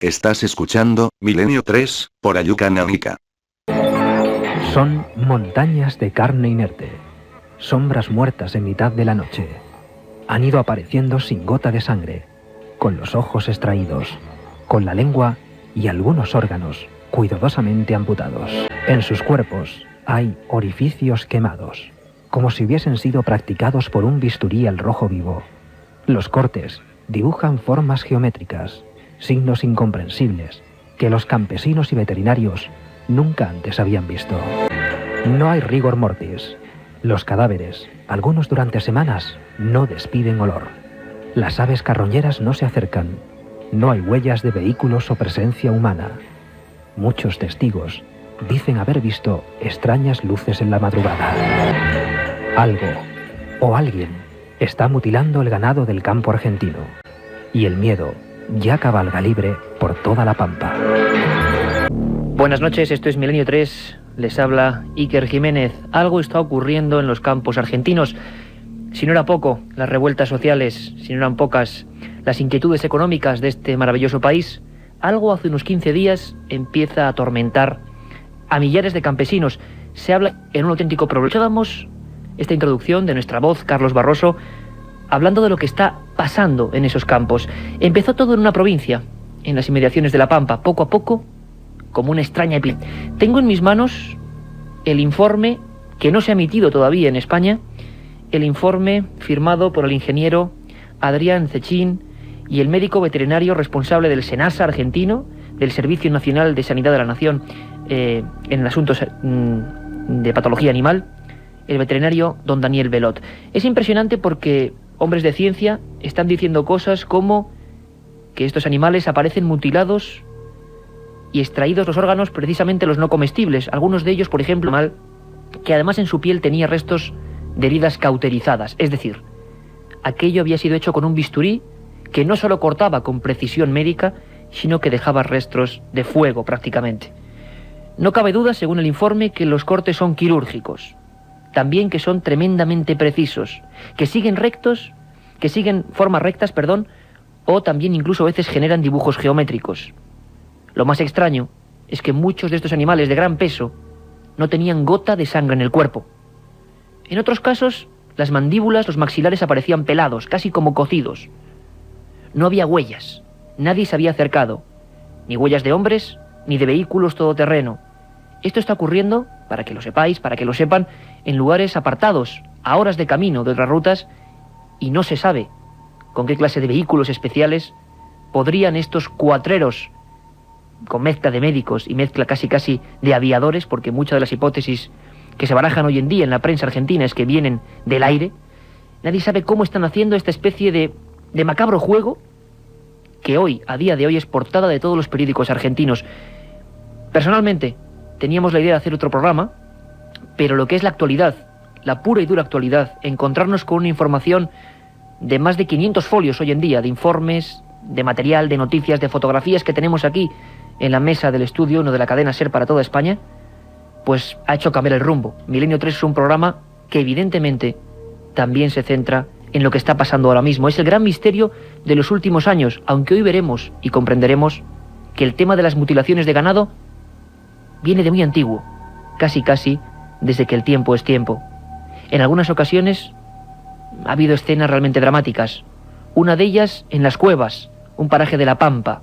Estás escuchando Milenio 3, por Ayuca Náutica. Son montañas de carne inerte, sombras muertas en mitad de la noche. Han ido apareciendo sin gota de sangre, con los ojos extraídos, con la lengua y algunos órganos cuidadosamente amputados. En sus cuerpos hay orificios quemados, como si hubiesen sido practicados por un bisturí al rojo vivo. Los cortes dibujan formas geométricas, signos incomprensibles que los campesinos y veterinarios nunca antes habían visto. No hay rigor mortis. Los cadáveres, algunos durante semanas, no despiden olor. Las aves carroñeras no se acercan. No hay huellas de vehículos o presencia humana. Muchos testigos dicen haber visto extrañas luces en la madrugada. Algo o alguien está mutilando el ganado del campo argentino. Y el miedo ya cabalga libre por toda la pampa. Buenas noches, esto es Milenio 3, les habla Iker Jiménez. Algo está ocurriendo en los campos argentinos. Si no era poco las revueltas sociales, si no eran pocas las inquietudes económicas de este maravilloso país, algo hace unos 15 días empieza a atormentar a millares de campesinos. Se habla en un auténtico problema. Escuchábamos esta introducción de nuestra voz, Carlos Barroso, hablando de lo que está pasando en esos campos. Empezó todo en una provincia, en las inmediaciones de La Pampa, poco a poco, como una extraña epidemia. Tengo en mis manos el informe, que no se ha emitido todavía en España, el informe firmado por el ingeniero Adrián Cechín y el médico veterinario responsable del SENASA argentino, del Servicio Nacional de Sanidad de la Nación en asuntos de patología animal, el veterinario don Daniel Belot. Es impresionante porque hombres de ciencia están diciendo cosas como que estos animales aparecen mutilados y extraídos los órganos, precisamente los no comestibles. Algunos de ellos, por ejemplo, que además en su piel tenía restos de heridas cauterizadas. Es decir, aquello había sido hecho con un bisturí que no solo cortaba con precisión médica, sino que dejaba restos de fuego prácticamente. No cabe duda, según el informe, que los cortes son quirúrgicos. También que son tremendamente precisos, que siguen formas rectas, o también incluso a veces generan dibujos geométricos. Lo más extraño es que muchos de estos animales de gran peso no tenían gota de sangre en el cuerpo. En otros casos, las mandíbulas, los maxilares aparecían pelados, casi como cocidos. No había huellas, nadie se había acercado, ni huellas de hombres, ni de vehículos todoterreno. Esto está ocurriendo, para que lo sepáis, para que lo sepan, en lugares apartados, a horas de camino de otras rutas, y no se sabe con qué clase de vehículos especiales podrían estos cuatreros, con mezcla de médicos y mezcla casi de aviadores, porque muchas de las hipótesis que se barajan hoy en día en la prensa argentina es que vienen del aire. Nadie sabe cómo están haciendo esta especie de macabro juego que hoy, a día de hoy, es portada de todos los periódicos argentinos. Personalmente, teníamos la idea de hacer otro programa, pero lo que es la actualidad, la pura y dura actualidad, encontrarnos con una información de más de 500 folios hoy en día, de informes, de material, de noticias, de fotografías que tenemos aquí en la mesa del estudio, uno de la cadena SER para toda España, pues ha hecho cambiar el rumbo. Milenio 3 es un programa que evidentemente también se centra en lo que está pasando ahora mismo. Es el gran misterio de los últimos años, aunque hoy veremos y comprenderemos que el tema de las mutilaciones de ganado viene de muy antiguo, casi desde que el tiempo es tiempo. En algunas ocasiones ha habido escenas realmente dramáticas. Una de ellas en Las Cuevas, un paraje de La Pampa.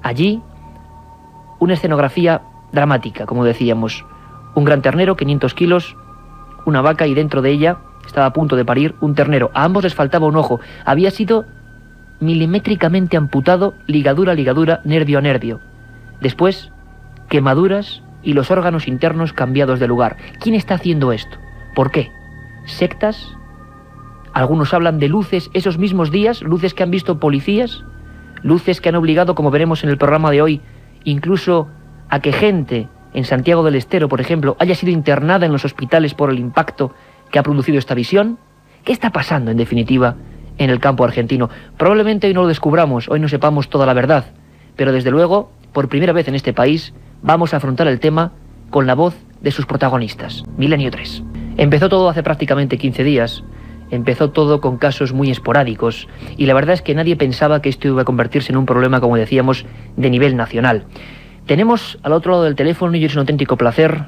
Allí, una escenografía dramática, como decíamos. Un gran ternero, 500 kilos, una vaca, y dentro de ella estaba a punto de parir un ternero. A ambos les faltaba un ojo. Había sido milimétricamente amputado, ligadura a ligadura, nervio a nervio. Después, quemaduras y los órganos internos cambiados de lugar. ¿Quién está haciendo esto? ¿Por qué? ¿Sectas? Algunos hablan de luces esos mismos días, luces que han visto policías, luces que han obligado, como veremos en el programa de hoy, incluso a que gente en Santiago del Estero, por ejemplo, haya sido internada en los hospitales por el impacto que ha producido esta visión. ¿Qué está pasando, en definitiva, en el campo argentino? Probablemente hoy no lo descubramos, hoy no sepamos toda la verdad, pero desde luego, por primera vez en este país, vamos a afrontar el tema con la voz de sus protagonistas. Milenio 3. Empezó todo hace prácticamente 15 días. empezó todo con casos muy esporádicos y la verdad es que nadie pensaba que esto iba a convertirse en un problema, como decíamos, de nivel nacional. Tenemos al otro lado del teléfono, y es un auténtico placer,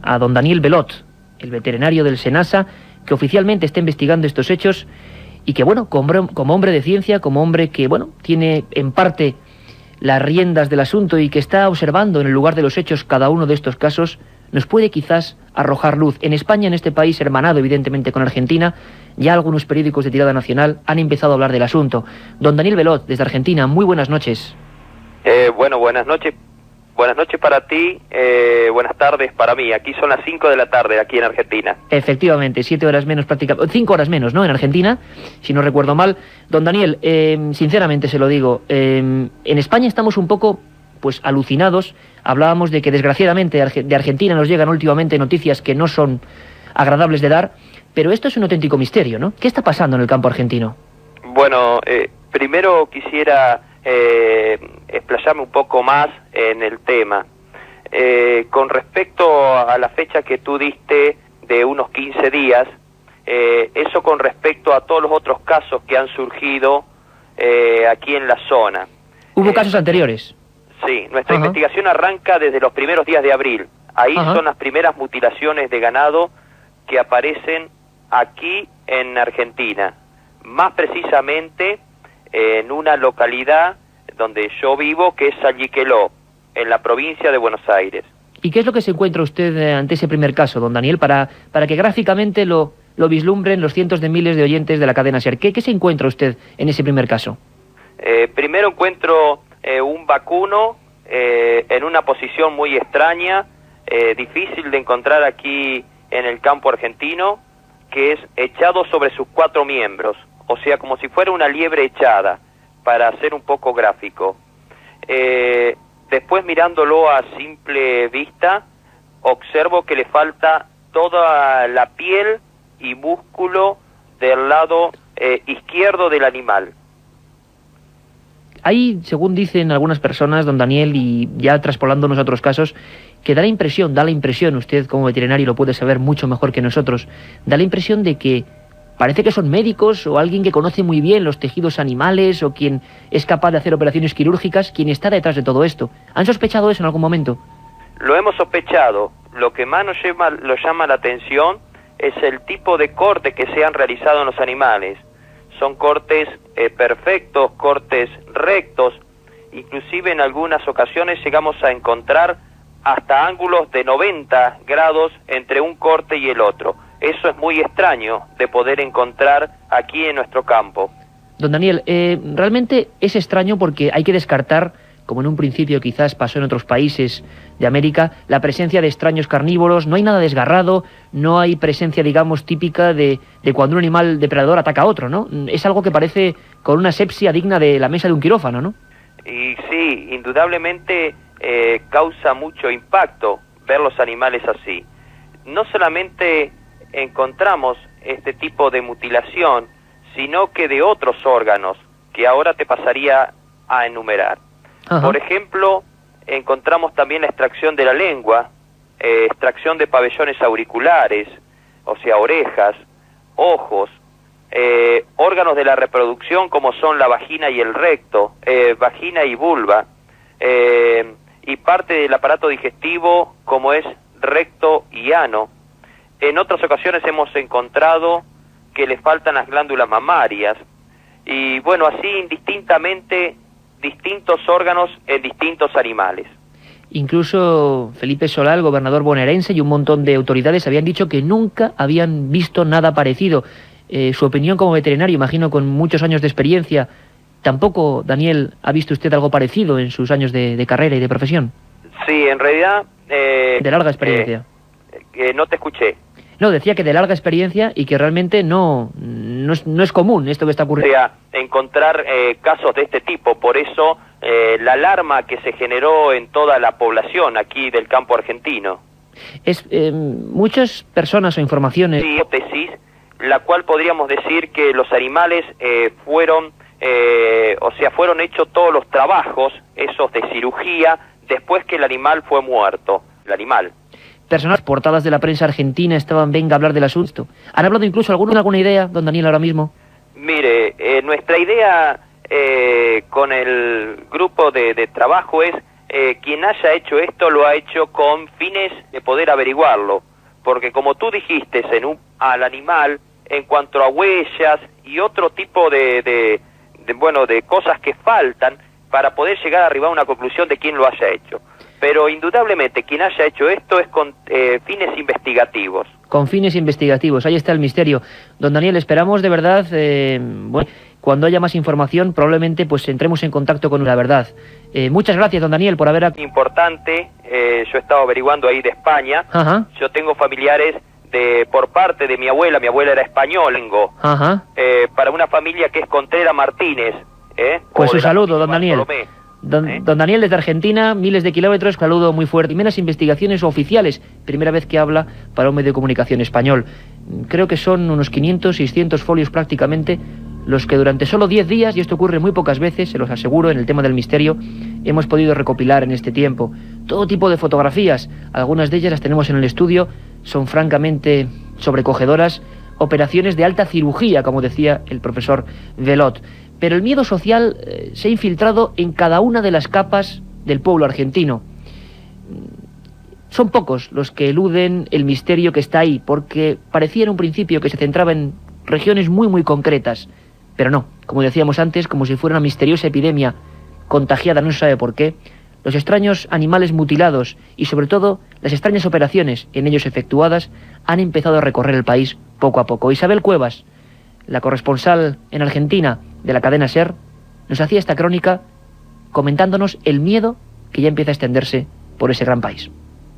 a don Daniel Belot, el veterinario del SENASA, que oficialmente está investigando estos hechos y que, bueno, como hombre de ciencia, como hombre que, bueno, tiene en parte las riendas del asunto y que está observando en el lugar de los hechos cada uno de estos casos, nos puede quizás arrojar luz. En España, en este país hermanado evidentemente con Argentina, ya algunos periódicos de tirada nacional han empezado a hablar del asunto. Don Daniel Belot, desde Argentina, muy buenas noches. Bueno, buenas noches. Buenas noches para ti, buenas tardes para mí. Aquí son las 5 de la tarde, aquí en Argentina. Efectivamente, 7 horas menos prácticamente, 5 horas menos, ¿no?, en Argentina, si no recuerdo mal. Don Daniel, sinceramente se lo digo, en España estamos un poco, pues, alucinados. Hablábamos de que desgraciadamente de Argentina nos llegan últimamente noticias que no son agradables de dar, pero esto es un auténtico misterio, ¿no? ¿Qué está pasando en el campo argentino? Bueno, primero quisiera explayarme un poco más en el tema. Con respecto a la fecha que tú diste de unos 15 días, eso con respecto a todos los otros casos que han surgido aquí en la zona. ¿Hubo casos anteriores? Sí, nuestra investigación arranca desde los primeros días de abril. Ahí son las primeras mutilaciones de ganado que aparecen aquí en Argentina. Más precisamente en una localidad donde yo vivo, que es Salliqueló, en la provincia de Buenos Aires. ¿Y qué es lo que se encuentra usted ante ese primer caso, don Daniel, para que gráficamente lo vislumbren los cientos de miles de oyentes de la cadena SER? ¿Qué se encuentra usted en ese primer caso? Primero encuentro un vacuno en una posición muy extraña, difícil de encontrar aquí en el campo argentino, que es echado sobre sus 4 miembros, o sea, como si fuera una liebre echada, para ser un poco gráfico. Después, mirándolo a simple vista, observo que le falta toda la piel y músculo del lado izquierdo del animal. Hay, según dicen algunas personas, don Daniel, y ya traspolándonos a otros casos, que da la impresión, usted como veterinario lo puede saber mucho mejor que nosotros, da la impresión de que parece que son médicos o alguien que conoce muy bien los tejidos animales o quien es capaz de hacer operaciones quirúrgicas, quien está detrás de todo esto. ¿Han sospechado eso en algún momento? Lo hemos sospechado. Lo que más nos llama la atención es el tipo de corte que se han realizado en los animales. Son cortes perfectos, cortes rectos. Inclusive en algunas ocasiones llegamos a encontrar hasta ángulos de 90 grados entre un corte y el otro. Eso es muy extraño de poder encontrar aquí en nuestro campo. Don Daniel, realmente es extraño porque hay que descartar, como en un principio quizás pasó en otros países de América, la presencia de extraños carnívoros. No hay nada desgarrado, no hay presencia, digamos, típica de cuando un animal depredador ataca a otro, ¿no? Es algo que parece con una asepsia digna de la mesa de un quirófano, ¿no? Y sí, indudablemente causa mucho impacto ver los animales así. No solamente encontramos este tipo de mutilación, sino que de otros órganos, que ahora te pasaría a enumerar. Por ejemplo, encontramos también la extracción de la lengua, extracción de pabellones auriculares, o sea, orejas, ojos, órganos de la reproducción como son la vagina y el recto, vagina y vulva, y parte del aparato digestivo como es recto y ano. En otras ocasiones hemos encontrado que le faltan las glándulas mamarias, y bueno, así indistintamente distintos órganos en distintos animales. Incluso Felipe Solá, el gobernador bonaerense, y un montón de autoridades habían dicho que nunca habían visto nada parecido. Su opinión como veterinario, imagino con muchos años de experiencia, ¿tampoco, Daniel, ha visto usted algo parecido en sus años de carrera y de profesión? Sí, en realidad... de larga experiencia. No te escuché. No, decía que de larga experiencia y que realmente no es común esto que está ocurriendo. O sea, encontrar casos de este tipo, por eso la alarma que se generó en toda la población aquí del campo argentino. Muchas personas o informaciones... Sí, hipótesis, la cual podríamos decir que los animales fueron hechos todos los trabajos, esos de cirugía, después que el animal fue muerto, el animal. personas, portadas de la prensa argentina estaban venga a hablar del asunto. ¿Han hablado incluso alguna idea, don Daniel, ahora mismo? Mire, nuestra idea con el grupo de trabajo es quien haya hecho esto lo ha hecho con fines de poder averiguarlo, porque como tú dijiste, al animal, en cuanto a huellas y otro tipo de cosas que faltan para poder llegar a arribar a una conclusión de quién lo haya hecho. Pero indudablemente quien haya hecho esto es con fines investigativos. Con fines investigativos, ahí está el misterio. Don Daniel, esperamos de verdad, cuando haya más información, probablemente pues entremos en contacto con la verdad. Muchas gracias, don Daniel, por haber... Importante, yo he estado averiguando ahí de España. Ajá. Yo tengo familiares por parte de mi abuela era española, Ajá. para una familia que es Contreras Martínez. Pues un saludo, don Daniel. Don Daniel, desde Argentina, miles de kilómetros, saludo muy fuerte. Primeras investigaciones oficiales, primera vez que habla para un medio de comunicación español. Creo que son unos 500, 600 folios prácticamente, los que durante solo 10 días, y esto ocurre muy pocas veces, se los aseguro, en el tema del misterio, hemos podido recopilar en este tiempo. Todo tipo de fotografías, algunas de ellas las tenemos en el estudio, son francamente sobrecogedoras, operaciones de alta cirugía, como decía el profesor Velot. Pero el miedo social se ha infiltrado en cada una de las capas del pueblo argentino. Son pocos los que eluden el misterio que está ahí, porque parecía en un principio que se centraba en regiones muy muy concretas, pero no, como decíamos antes, como si fuera una misteriosa epidemia contagiada, no se sabe por qué. Los extraños animales mutilados y sobre todo las extrañas operaciones en ellos efectuadas han empezado a recorrer el país poco a poco. Isabel Cuevas, la corresponsal en Argentina de la cadena SER, nos hacía esta crónica comentándonos el miedo que ya empieza a extenderse por ese gran país.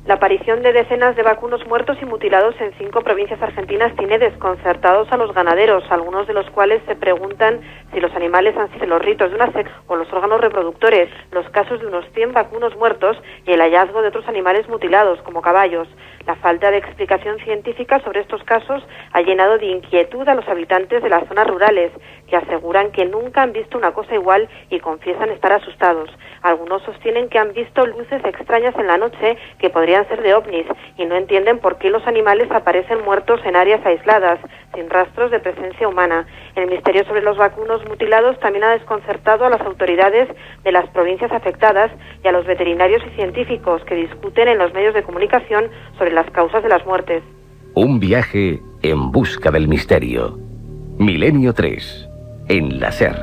La aparición de decenas de vacunos muertos y mutilados en 5 provincias argentinas tiene desconcertados a los ganaderos, algunos de los cuales se preguntan si los animales han sido los ritos de una secta o los órganos reproductores, los casos de unos 100 vacunos muertos y el hallazgo de otros animales mutilados, como caballos. La falta de explicación científica sobre estos casos ha llenado de inquietud a los habitantes de las zonas rurales, que aseguran que nunca han visto una cosa igual y confiesan estar asustados. Algunos sostienen que han visto luces extrañas en la noche que podrían ser de ovnis y no entienden por qué los animales aparecen muertos en áreas aisladas, sin rastros de presencia humana. El misterio sobre los vacunos mutilados también ha desconcertado a las autoridades de las provincias afectadas y a los veterinarios y científicos que discuten en los medios de comunicación sobre las causas de las muertes. Un viaje en busca del misterio. Milenio 3, en la SER.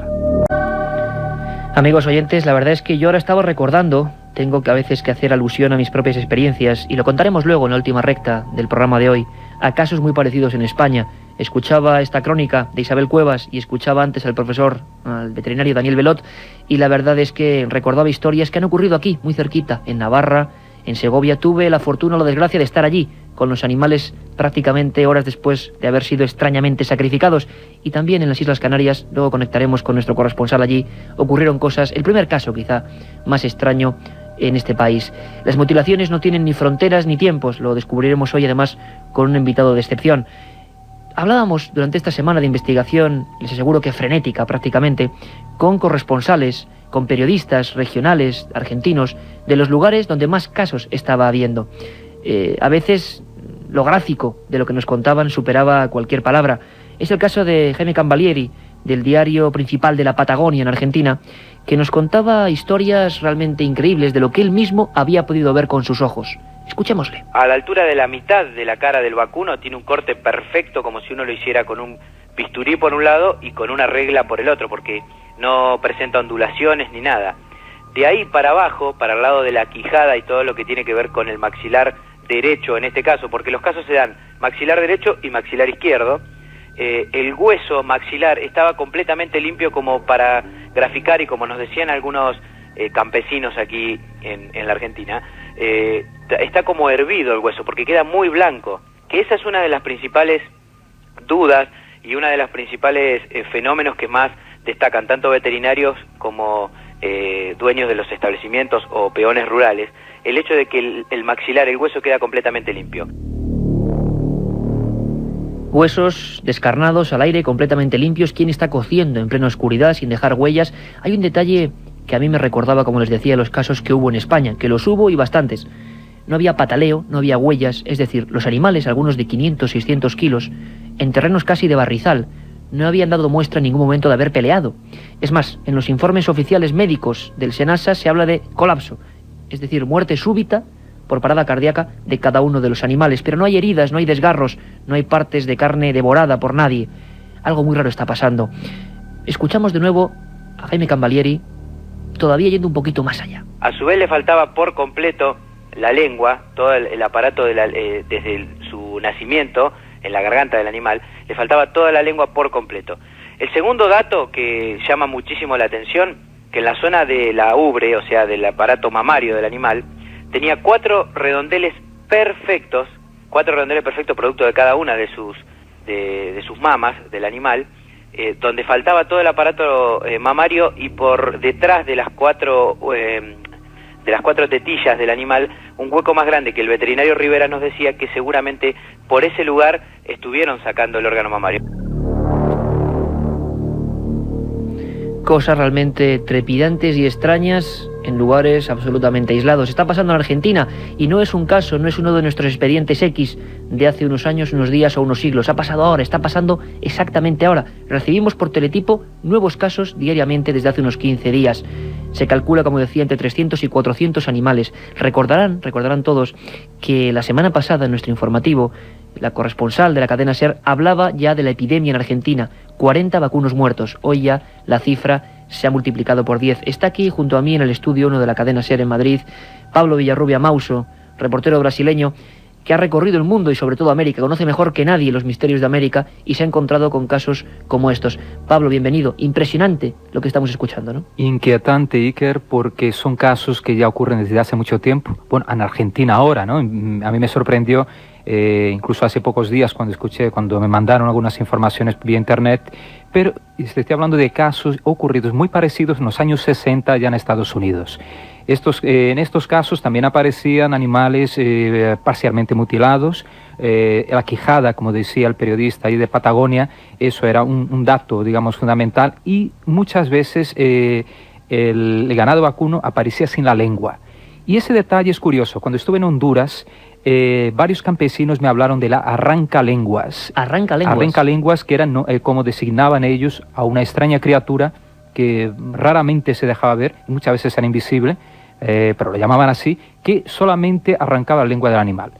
Amigos oyentes, la verdad es que yo ahora estaba recordando, tengo que a veces que hacer alusión a mis propias experiencias, y lo contaremos luego en la última recta del programa de hoy, a casos muy parecidos en España. Escuchaba esta crónica de Isabel Cuevas y escuchaba antes al profesor, al veterinario Daniel Velot, y la verdad es que recordaba historias que han ocurrido aquí, muy cerquita, en Navarra, en Segovia. Tuve la fortuna o la desgracia de estar allí, con los animales prácticamente horas después de haber sido extrañamente sacrificados, y también en las Islas Canarias, luego conectaremos con nuestro corresponsal allí, ocurrieron cosas, el primer caso quizá más extraño en este país. Las mutilaciones no tienen ni fronteras ni tiempos, lo descubriremos hoy además con un invitado de excepción. Hablábamos durante esta semana de investigación, les aseguro que frenética prácticamente, con corresponsales, con periodistas regionales, argentinos, de los lugares donde más casos estaba habiendo. A veces lo gráfico de lo que nos contaban superaba cualquier palabra. Es el caso de Jaime Cambalieri, del diario principal de la Patagonia en Argentina, que nos contaba historias realmente increíbles de lo que él mismo había podido ver con sus ojos. Escuchémosle. A la altura de la mitad de la cara del vacuno tiene un corte perfecto, como si uno lo hiciera con un bisturí por un lado y con una regla por el otro, porque no presenta ondulaciones ni nada. De ahí para abajo, para el lado de la quijada y todo lo que tiene que ver con el maxilar derecho en este caso, porque los casos se dan maxilar derecho y maxilar izquierdo, el hueso maxilar estaba completamente limpio como para graficar, y como nos decían algunos campesinos aquí en la Argentina, está como hervido el hueso porque queda muy blanco, que esa es una de las principales dudas y una de las principales fenómenos que más destacan tanto veterinarios como dueños de los establecimientos o peones rurales, el hecho de que el maxilar, el hueso, queda completamente limpio. Huesos descarnados al aire, completamente limpios. ¿Quién está cociendo en plena oscuridad sin dejar huellas? Hay un detalle que a mí me recordaba, como les decía, los casos que hubo en España, que los hubo y bastantes. no había pataleo, no había huellas, es decir, los animales, algunos de 500, 600 kilos, en terrenos casi de barrizal, no habían dado muestra en ningún momento de haber peleado. Es más, en los informes oficiales médicos del SENASA se habla de colapso, es decir, muerte súbita por parada cardíaca de cada uno de los animales, pero no hay heridas, no hay desgarros, no hay partes de carne devorada por nadie. Algo muy raro está pasando. Escuchamos de nuevo a Jaime Cambalieri, todavía yendo un poquito más allá. A su vez le faltaba por completo la lengua, todo el aparato desde su nacimiento, en la garganta del animal, le faltaba toda la lengua por completo. El segundo dato que llama muchísimo la atención, que en la zona de la ubre, o sea, del aparato mamario del animal, tenía 4 redondeles perfectos producto de cada una de sus mamas del animal, donde faltaba todo el aparato mamario, y por detrás de las 4 tetillas del animal, un hueco más grande que el veterinario Rivera nos decía que seguramente por ese lugar estuvieron sacando el órgano mamario. Cosas realmente trepidantes y extrañas en lugares absolutamente aislados. Está pasando en Argentina y no es un caso, no es uno de nuestros expedientes X de hace unos años, unos días o unos siglos. Ha pasado ahora, está pasando exactamente ahora. Recibimos por teletipo nuevos casos diariamente desde hace unos 15 días. Se calcula, como decía, entre 300 y 400 animales. Recordarán todos que la semana pasada en nuestro informativo la corresponsal de la cadena SER hablaba ya de la epidemia en Argentina. 40 vacunos muertos. Hoy ya la cifra se ha multiplicado por 10. Está aquí junto a mí en el estudio 1 de la cadena SER en Madrid, Pablo Villarrubia Mauso, reportero brasileño, que ha recorrido el mundo y sobre todo América, conoce mejor que nadie los misterios de América y se ha encontrado con casos como estos. Pablo, bienvenido. Impresionante lo que estamos escuchando, ¿no? Inquietante, Iker, porque son casos que ya ocurren desde hace mucho tiempo. Bueno, en Argentina ahora, ¿no? A mí me sorprendió, incluso hace pocos días cuando me mandaron algunas informaciones vía internet, pero estoy hablando de casos ocurridos muy parecidos en los años 60 allá en Estados Unidos. En estos casos también aparecían animales parcialmente mutilados. La quijada, como decía el periodista ahí de Patagonia, eso era un dato, digamos, fundamental. Y muchas veces el ganado vacuno aparecía sin la lengua. Y ese detalle es curioso. Cuando estuve en Honduras, varios campesinos me hablaron de la arrancalenguas. Arrancalenguas, que eran como designaban ellos a una extraña criatura que raramente se dejaba ver, y muchas veces era invisible, pero lo llamaban así, que solamente arrancaba la lengua del animal.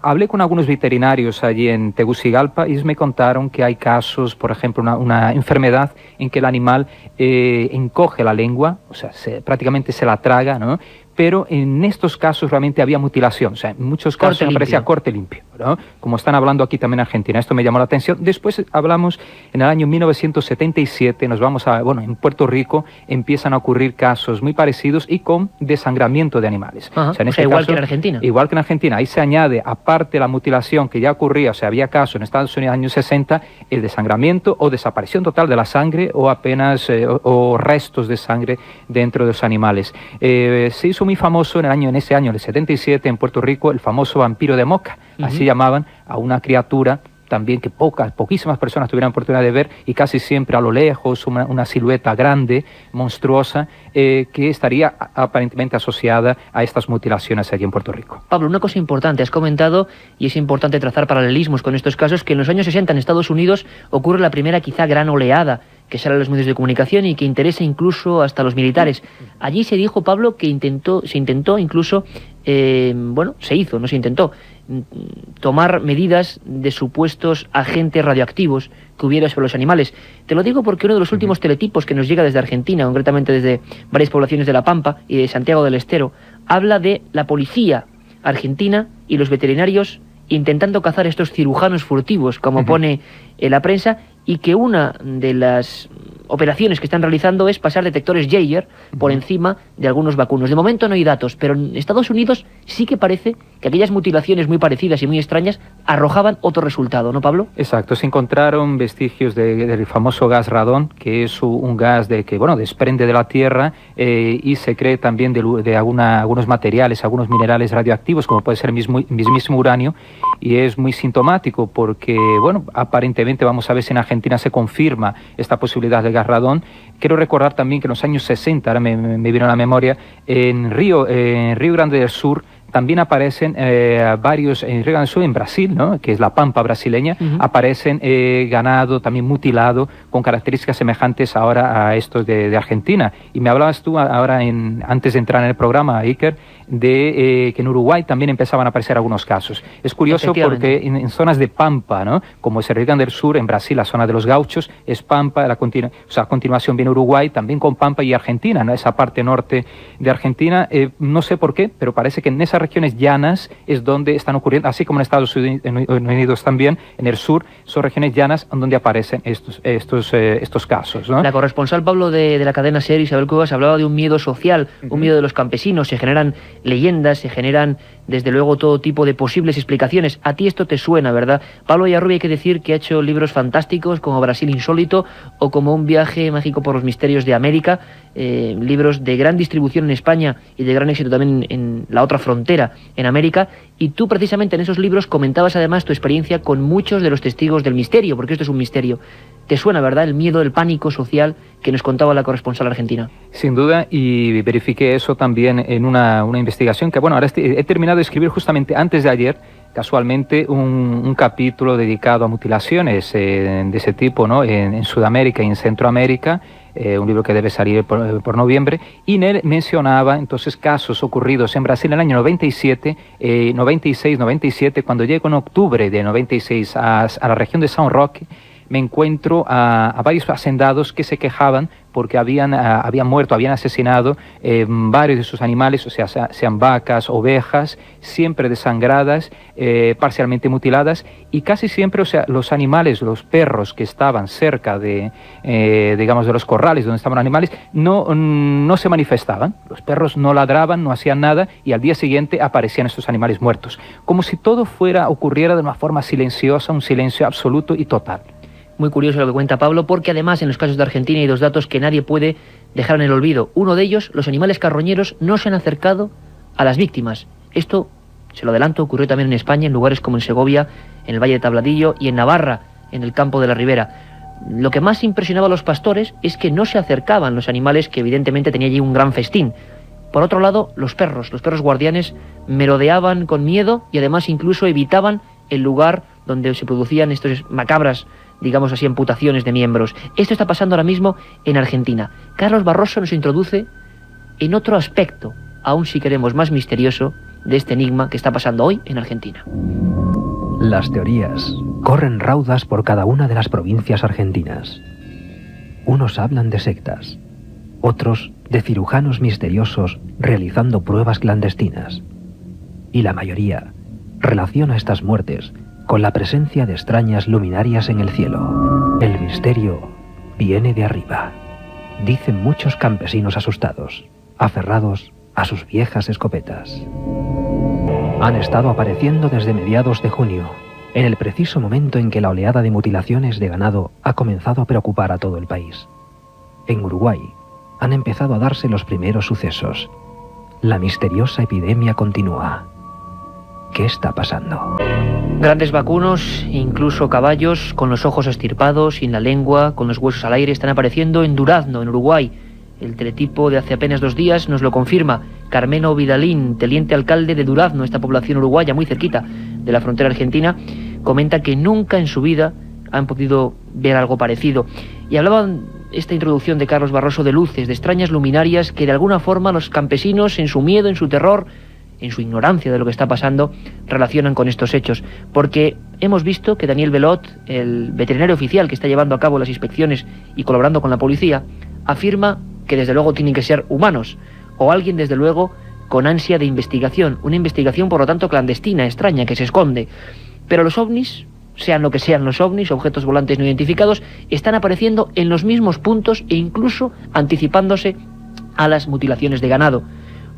Hablé con algunos veterinarios allí en Tegucigalpa y me contaron que hay casos, por ejemplo, una enfermedad en que el animal encoge la lengua, o sea, prácticamente se la traga, ¿no? Pero en estos casos realmente había mutilación, o sea, en muchos casos aparecía corte limpio, ¿no? Como están hablando aquí también en Argentina. Esto me llamó la atención. Después hablamos en el año 1977, en Puerto Rico empiezan a ocurrir casos muy parecidos y con desangramiento de animales. Ajá, o sea, igual que en Argentina. Igual que en Argentina. Ahí se añade, aparte de la mutilación que ya ocurría, o sea, había casos en Estados Unidos en los años 60, el desangramiento o desaparición total de la sangre o apenas o restos de sangre dentro de los animales. Se hizo muy famoso en ese año, el 77, en Puerto Rico, el famoso vampiro de Moca. Así llamaban a una criatura también que poquísimas personas tuvieron oportunidad de ver, y casi siempre a lo lejos una silueta grande, monstruosa, que estaría aparentemente asociada a estas mutilaciones aquí en Puerto Rico. Pablo, una cosa importante, has comentado, y es importante trazar paralelismos con estos casos, que en los años 60 en Estados Unidos ocurre la primera quizá gran oleada que sale a los medios de comunicación y que interesa incluso hasta a los militares. Allí se dijo, Pablo, que se intentó incluso, tomar medidas de supuestos agentes radioactivos que hubiera sobre los animales. Te lo digo porque uno de los últimos teletipos que nos llega desde Argentina, concretamente desde varias poblaciones de La Pampa y de Santiago del Estero, habla de la policía argentina y los veterinarios intentando cazar estos cirujanos furtivos, como pone en la prensa, y que una de las operaciones que están realizando es pasar detectores Jaeger por encima de algunos vacunos. De momento no hay datos, pero en Estados Unidos sí que parece que aquellas mutilaciones muy parecidas y muy extrañas arrojaban otro resultado, ¿no, Pablo? Exacto, se encontraron vestigios del famoso gas radón, que es un gas que desprende de la tierra y se cree también de algunos materiales, algunos minerales radioactivos, como puede ser el mismísimo uranio, y es muy sintomático porque, aparentemente, vamos a ver si en Argentina se confirma esta posibilidad de gas radón. Quiero recordar también que en los años 60, ahora me vino a la memoria, en Río Grande del Sur también aparecen varios, en Río Grande do Sul, en Brasil, ¿no?, que es la pampa brasileña, aparecen ganado también mutilado con características semejantes ahora a estos de Argentina. Y me hablabas tú ahora, antes de entrar en el programa, Iker, de que en Uruguay también empezaban a aparecer algunos casos. Es curioso porque en zonas de pampa, ¿no?, como es el Río Grande del Sur, en Brasil, la zona de los gauchos, es pampa, a continuación viene Uruguay, también con pampa, y Argentina, ¿no?, esa parte norte de Argentina, no sé por qué, pero parece que en esas regiones llanas es donde están ocurriendo, así como en Estados Unidos también, en el sur, son regiones llanas donde aparecen estos casos, ¿no? La corresponsal, Pablo, de la cadena SER, Isabel Cuevas, hablaba de un miedo social, un miedo de los campesinos. Se generan leyendas, se generan desde luego todo tipo de posibles explicaciones. A ti esto te suena, ¿verdad? Pablo Villarrubia, hay que decir que ha hecho libros fantásticos como Brasil Insólito o como Un viaje mágico por los misterios de América, libros de gran distribución en España y de gran éxito también en la otra frontera, en América. Y tú precisamente en esos libros comentabas además tu experiencia con muchos de los testigos del misterio, porque esto es un misterio. ¿Te suena, verdad, el miedo, el pánico social que nos contaba la corresponsal argentina? Sin duda, y verifiqué eso también en una investigación que, bueno, ahora he terminado de escribir justamente antes de ayer, casualmente, un capítulo dedicado a mutilaciones de ese tipo, ¿no?, en Sudamérica y en Centroamérica, un libro que debe salir por noviembre, y en él mencionaba entonces casos ocurridos en Brasil en el año 96, 97, cuando llego en octubre de 96 a la región de São Roque. Me encuentro a varios hacendados que se quejaban porque habían muerto, habían asesinado varios de sus animales, o sea, sean vacas, ovejas, siempre desangradas, parcialmente mutiladas, y casi siempre, o sea, los animales, los perros que estaban cerca de los corrales donde estaban los animales, no se manifestaban, los perros no ladraban, no hacían nada, y al día siguiente aparecían estos animales muertos, como si todo ocurriera de una forma silenciosa, un silencio absoluto y total. Muy curioso lo que cuenta Pablo, porque además en los casos de Argentina hay dos datos que nadie puede dejar en el olvido. Uno de ellos, los animales carroñeros no se han acercado a las víctimas. Esto, se lo adelanto, ocurrió también en España, en lugares como en Segovia, en el Valle de Tabladillo y en Navarra, en el campo de la Ribera. Lo que más impresionaba a los pastores es que no se acercaban los animales, que evidentemente tenía allí un gran festín. Por otro lado, los perros guardianes merodeaban con miedo y además incluso evitaban el lugar donde se producían estas macabras, digamos así, amputaciones de miembros. Esto está pasando ahora mismo en Argentina. Carlos Barroso nos introduce en otro aspecto, aún si queremos más misterioso, de este enigma que está pasando hoy en Argentina. Las teorías corren raudas por cada una de las provincias argentinas. Unos hablan de sectas, otros de cirujanos misteriosos realizando pruebas clandestinas. Y la mayoría relaciona estas muertes con la presencia de extrañas luminarias en el cielo. El misterio viene de arriba, dicen muchos campesinos asustados, aferrados a sus viejas escopetas. Han estado apareciendo desde mediados de junio, en el preciso momento en que la oleada de mutilaciones de ganado ha comenzado a preocupar a todo el país. En Uruguay han empezado a darse los primeros sucesos. La misteriosa epidemia continúa. ¿Qué está pasando? Grandes vacunos, incluso caballos con los ojos extirpados, sin la lengua, con los huesos al aire, están apareciendo en Durazno, en Uruguay. El teletipo de hace apenas 2 días nos lo confirma. Carmelo Vidalín, teniente alcalde de Durazno, esta población uruguaya muy cerquita de la frontera argentina, comenta que nunca en su vida han podido ver algo parecido. Y hablaban esta introducción de Carlos Barroso de luces, de extrañas luminarias que de alguna forma los campesinos, en su miedo, en su terror, en su ignorancia de lo que está pasando, relacionan con estos hechos. Porque hemos visto que Daniel Belot, el veterinario oficial que está llevando a cabo las inspecciones y colaborando con la policía, afirma que desde luego tienen que ser humanos, o alguien desde luego con ansia de investigación, una investigación por lo tanto clandestina, extraña, que se esconde. Pero los ovnis, sean lo que sean los ovnis, objetos volantes no identificados, están apareciendo en los mismos puntos e incluso anticipándose a las mutilaciones de ganado.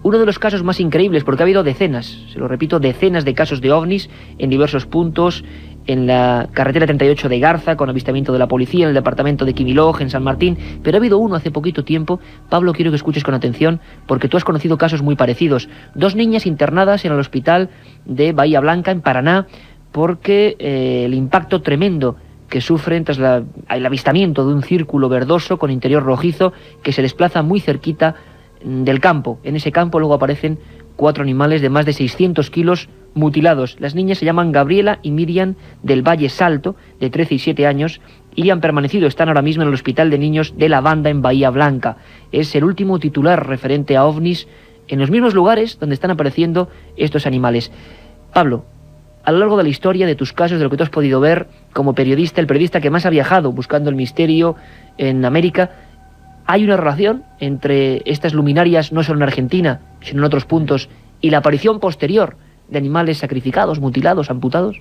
Uno de los casos más increíbles, porque ha habido decenas, se lo repito, decenas de casos de ovnis en diversos puntos, en la carretera 38 de Garza, con avistamiento de la policía, en el departamento de Quimiloj, en San Martín, pero ha habido uno hace poquito tiempo. Pablo, quiero que escuches con atención, porque tú has conocido casos muy parecidos. 2 niñas internadas en el hospital de Bahía Blanca, en Paraná, porque el impacto tremendo que sufren tras el avistamiento de un círculo verdoso con interior rojizo que se desplaza muy cerquita del campo. En ese campo luego aparecen 4 animales de más de 600 kilos mutilados. Las niñas se llaman Gabriela y Miriam del Valle Salto, de 13 y 7 años, y han permanecido, están ahora mismo en el Hospital de Niños de la Banda en Bahía Blanca. Es el último titular referente a ovnis en los mismos lugares donde están apareciendo estos animales. Pablo, a lo largo de la historia, de tus casos, de lo que tú has podido ver como periodista, el periodista que más ha viajado buscando el misterio en América, ¿hay una relación entre estas luminarias, no solo en Argentina, sino en otros puntos, y la aparición posterior de animales sacrificados, mutilados, amputados?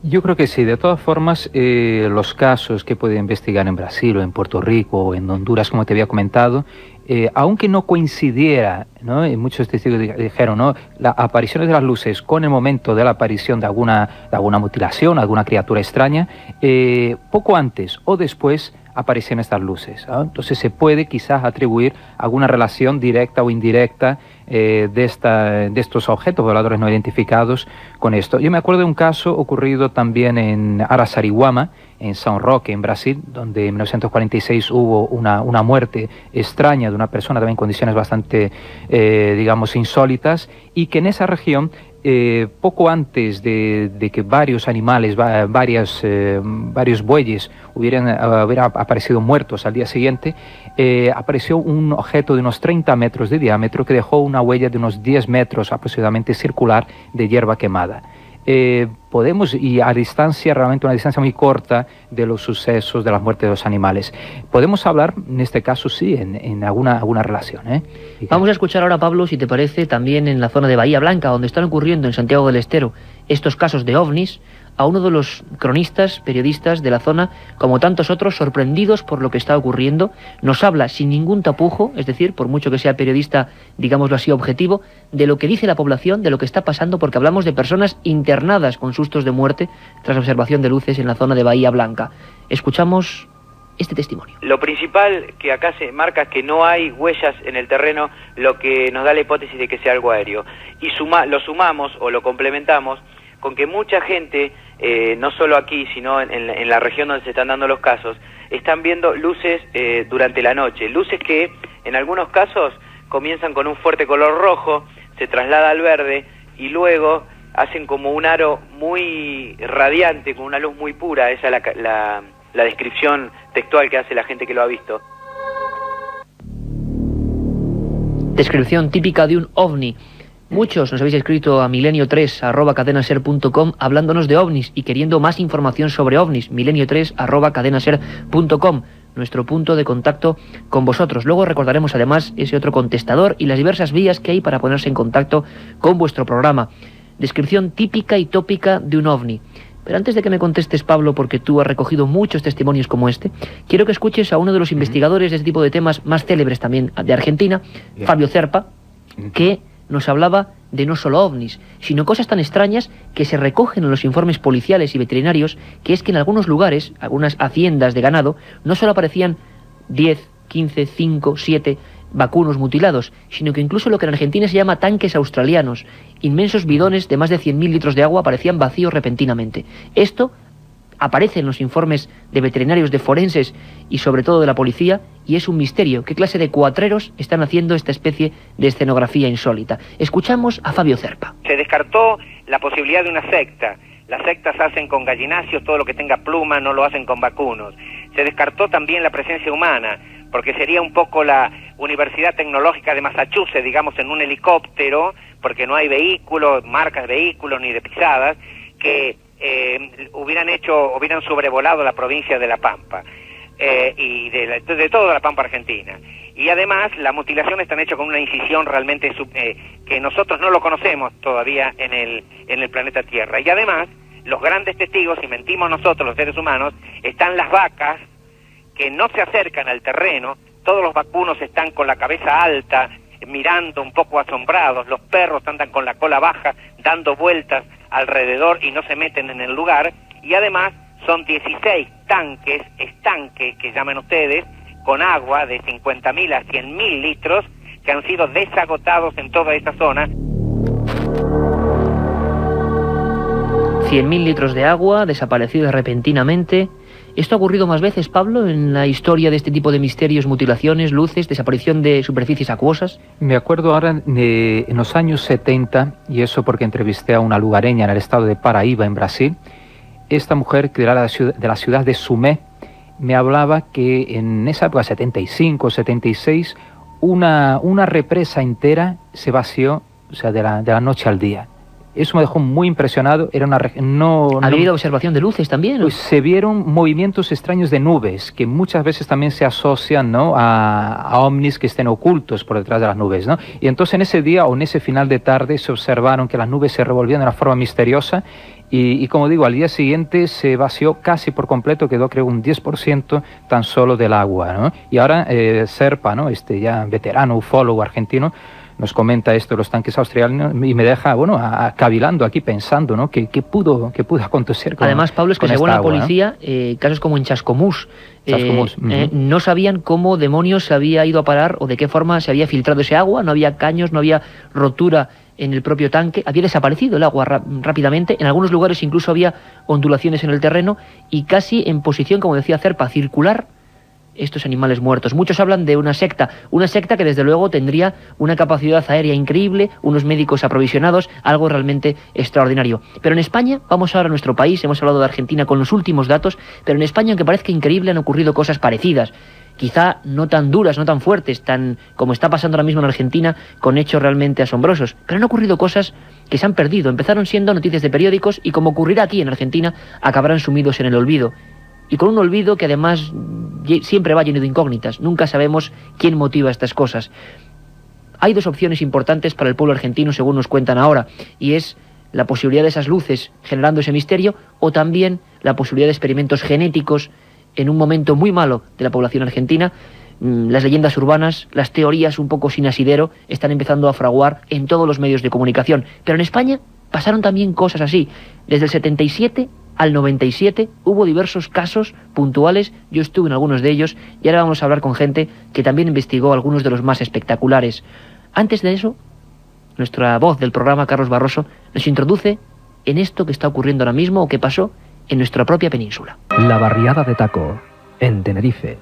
Yo creo que sí. De todas formas, los casos que puede investigar en Brasil o en Puerto Rico o en Honduras, como te había comentado, aunque no coincidiera, ¿no? Y muchos testigos dijeron, ¿no?, las apariciones de las luces con el momento de la aparición de alguna mutilación, alguna criatura extraña, poco antes o después aparecen estas luces, ¿no? Entonces se puede quizás atribuir alguna relación directa o indirecta de estos objetos voladores no identificados con esto. Yo me acuerdo de un caso ocurrido también en Araçariguama, en São Roque, en Brasil, donde en 1946 hubo una muerte extraña de una persona, también en condiciones bastante, digamos, insólitas, y que en esa región, poco antes de que varios animales, varios bueyes hubieran aparecido muertos al día siguiente, apareció un objeto de unos 30 metros de diámetro que dejó una huella de unos 10 metros aproximadamente circular de hierba quemada. Podemos, y a distancia, realmente una distancia muy corta de los sucesos de las muertes de los animales. Podemos hablar, en este caso sí, en alguna relación. Vamos a escuchar ahora, Pablo, si te parece, también en la zona de Bahía Blanca, donde están ocurriendo en Santiago del Estero estos casos de ovnis, a uno de los cronistas, periodistas de la zona, como tantos otros, sorprendidos por lo que está ocurriendo. Nos habla sin ningún tapujo, es decir, por mucho que sea periodista, digámoslo así, objetivo, de lo que dice la población, de lo que está pasando, porque hablamos de personas internadas con sustos de muerte tras observación de luces en la zona de Bahía Blanca. Escuchamos este testimonio. Lo principal que acá se marca es que no hay huellas en el terreno, lo que nos da la hipótesis de que sea algo aéreo. Y lo sumamos o lo complementamos con que mucha gente, no solo aquí, sino en la región donde se están dando los casos, están viendo luces durante la noche. Luces que, en algunos casos, comienzan con un fuerte color rojo, se traslada al verde y luego hacen como un aro muy radiante, con una luz muy pura. Esa es la descripción textual que hace la gente que lo ha visto. Descripción típica de un ovni. Muchos nos habéis escrito a milenio3@cadenaser.com hablándonos de ovnis y queriendo más información sobre ovnis. milenio3@cadenaser.com, nuestro punto de contacto con vosotros. Luego recordaremos además ese otro contestador y las diversas vías que hay para ponerse en contacto con vuestro programa. Descripción típica y tópica de un ovni. Pero antes de que me contestes, Pablo, porque tú has recogido muchos testimonios como este, quiero que escuches a uno de los investigadores de este tipo de temas más célebres también de Argentina, Fabio Zerpa, que nos hablaba de no solo ovnis, sino cosas tan extrañas que se recogen en los informes policiales y veterinarios, que es que en algunos lugares, algunas haciendas de ganado, no solo aparecían 10, 15, 5, 7 vacunos mutilados, sino que incluso lo que en Argentina se llama tanques australianos, inmensos bidones de más de 100.000 litros de agua, aparecían vacíos repentinamente. Esto aparece en los informes de veterinarios, de forenses y sobre todo de la policía, y es un misterio. ¿Qué clase de cuatreros están haciendo esta especie de escenografía insólita? Escuchamos a Fabio Zerpa. Se descartó la posibilidad de una secta. Las sectas hacen con gallinacios todo lo que tenga pluma, no lo hacen con vacunos. Se descartó también la presencia humana, porque sería un poco la Universidad Tecnológica de Massachusetts, digamos, en un helicóptero, porque no hay vehículos, marcas de vehículos ni de pisadas, que hubieran sobrevolado la provincia de La Pampa y de toda la Pampa Argentina. Y además las mutilaciones están hechas con una incisión realmente que nosotros no lo conocemos todavía en el planeta Tierra. Y además los grandes testigos, si mentimos nosotros los seres humanos, están las vacas que no se acercan al terreno. Todos los vacunos están con la cabeza alta, mirando un poco asombrados. Los perros andan con la cola baja, dando vueltas alrededor y no se meten en el lugar. Y además son 16 estanques que llaman ustedes, con agua de 50.000 a 100.000 litros, que han sido desagotados en toda esa zona. 100.000 litros de agua desaparecidos repentinamente ¿Esto ha ocurrido más veces, Pablo, en la historia de este tipo de misterios, mutilaciones, luces, desaparición de superficies acuosas? Me acuerdo ahora en los años 70, y eso porque entrevisté a una lugareña en el estado de Paraíba, en Brasil. Esta mujer, que era de la ciudad de Sumé, me hablaba que en esa época, 75, 76, una represa entera se vació, o sea, de la noche al día. Eso me dejó muy impresionado. Era una ¿Ha habido observación de luces también? Pues se vieron movimientos extraños de nubes, que muchas veces también se asocian, ¿no?, a ovnis que estén ocultos por detrás de las nubes, ¿no? Y entonces en ese día o en ese final de tarde se observaron que las nubes se revolvían de una forma misteriosa y como digo, al día siguiente se vació casi por completo, quedó creo un 10% tan solo del agua, ¿no? Y ahora Serpa, ¿no?, ya veterano ufólogo argentino, nos comenta esto de los tanques australianos y me deja, bueno, cavilando aquí pensando, ¿no?, qué pudo acontecer con, además, Pablo, es que según la policía, ¿no?, casos como en Chascomús, no sabían cómo demonios se había ido a parar o de qué forma se había filtrado ese agua, no había caños, no había rotura en el propio tanque, había desaparecido el agua rápidamente, en algunos lugares incluso había ondulaciones en el terreno y casi en posición, como decía Serpa, circular estos animales muertos. Muchos hablan de una secta que desde luego tendría una capacidad aérea increíble, unos médicos aprovisionados, algo realmente extraordinario. Pero en España, vamos ahora a nuestro país, hemos hablado de Argentina con los últimos datos, pero en España, aunque parezca increíble, han ocurrido cosas parecidas. Quizá no tan duras, no tan fuertes, tan como está pasando ahora mismo en Argentina, con hechos realmente asombrosos. Pero han ocurrido cosas que se han perdido. Empezaron siendo noticias de periódicos y, como ocurrirá aquí en Argentina, acabarán sumidos en el olvido. Y con un olvido que además siempre va lleno de incógnitas. Nunca sabemos quién motiva estas cosas. Hay dos opciones importantes para el pueblo argentino, según nos cuentan ahora, y es la posibilidad de esas luces generando ese misterio, o también la posibilidad de experimentos genéticos en un momento muy malo de la población argentina. Las leyendas urbanas, las teorías un poco sin asidero, están empezando a fraguar en todos los medios de comunicación. Pero en España pasaron también cosas así. Desde el 77 al 97 hubo diversos casos puntuales, yo estuve en algunos de ellos, y ahora vamos a hablar con gente que también investigó algunos de los más espectaculares. Antes de eso, nuestra voz del programa, Carlos Barroso, nos introduce en esto que está ocurriendo ahora mismo o que pasó en nuestra propia península. La barriada de Taco, en Tenerife,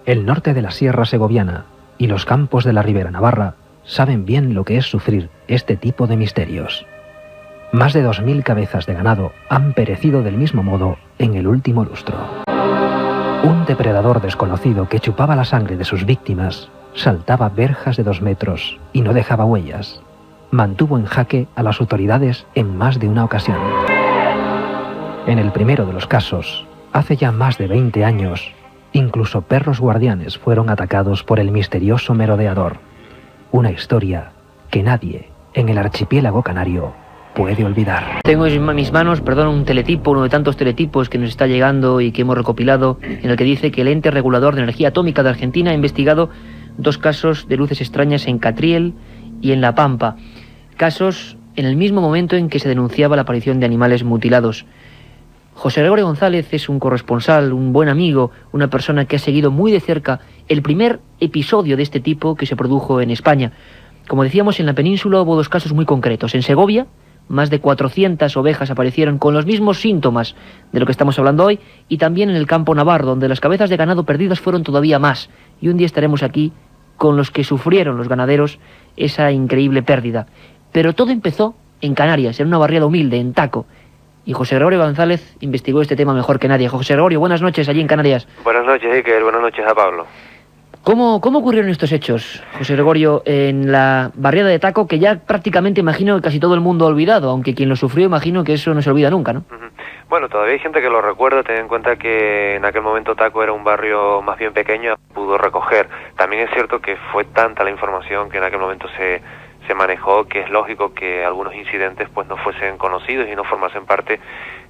el norte de la Sierra Segoviana y los campos de la Ribera Navarra saben bien lo que es sufrir este tipo de misterios. Más de 2000 cabezas de ganado han perecido del mismo modo en el último lustro. Un depredador desconocido que chupaba la sangre de sus víctimas saltaba verjas de 2 metros y no dejaba huellas. Mantuvo en jaque a las autoridades en más de una ocasión. En el primero de los casos, hace ya más de 20 años, incluso perros guardianes fueron atacados por el misterioso merodeador. Una historia que nadie en el archipiélago canario puede olvidar. Tengo en mis manos, un teletipo, uno de tantos teletipos que nos está llegando y que hemos recopilado, en el que dice que el ente regulador de energía atómica de Argentina ha investigado 2 casos de luces extrañas en Catriel y en La Pampa. Casos en el mismo momento en que se denunciaba la aparición de animales mutilados. José Gregorio González es un corresponsal, un buen amigo, una persona que ha seguido muy de cerca el primer episodio de este tipo que se produjo en España. Como decíamos, en la península hubo 2 casos muy concretos. En Segovia, más de 400 ovejas aparecieron con los mismos síntomas de lo que estamos hablando hoy, y también en el campo navarro, donde las cabezas de ganado perdidas fueron todavía más. Y un día estaremos aquí con los que sufrieron los ganaderos esa increíble pérdida. Pero todo empezó en Canarias, en una barriada humilde, en Taco. Y José Gregorio González investigó este tema mejor que nadie. José Gregorio, buenas noches allí en Canarias. Buenas noches, Iker. Buenas noches a Pablo. ¿Cómo ocurrieron estos hechos, José Gregorio, en la barriada de Taco, que ya prácticamente imagino que casi todo el mundo ha olvidado, aunque quien lo sufrió imagino que eso no se olvida nunca, ¿no? Bueno, todavía hay gente que lo recuerda. Ten en cuenta que en aquel momento Taco era un barrio más bien pequeño, pudo recoger. También es cierto que fue tanta la información que en aquel momento se manejó, que es lógico que algunos incidentes pues no fuesen conocidos y no formasen parte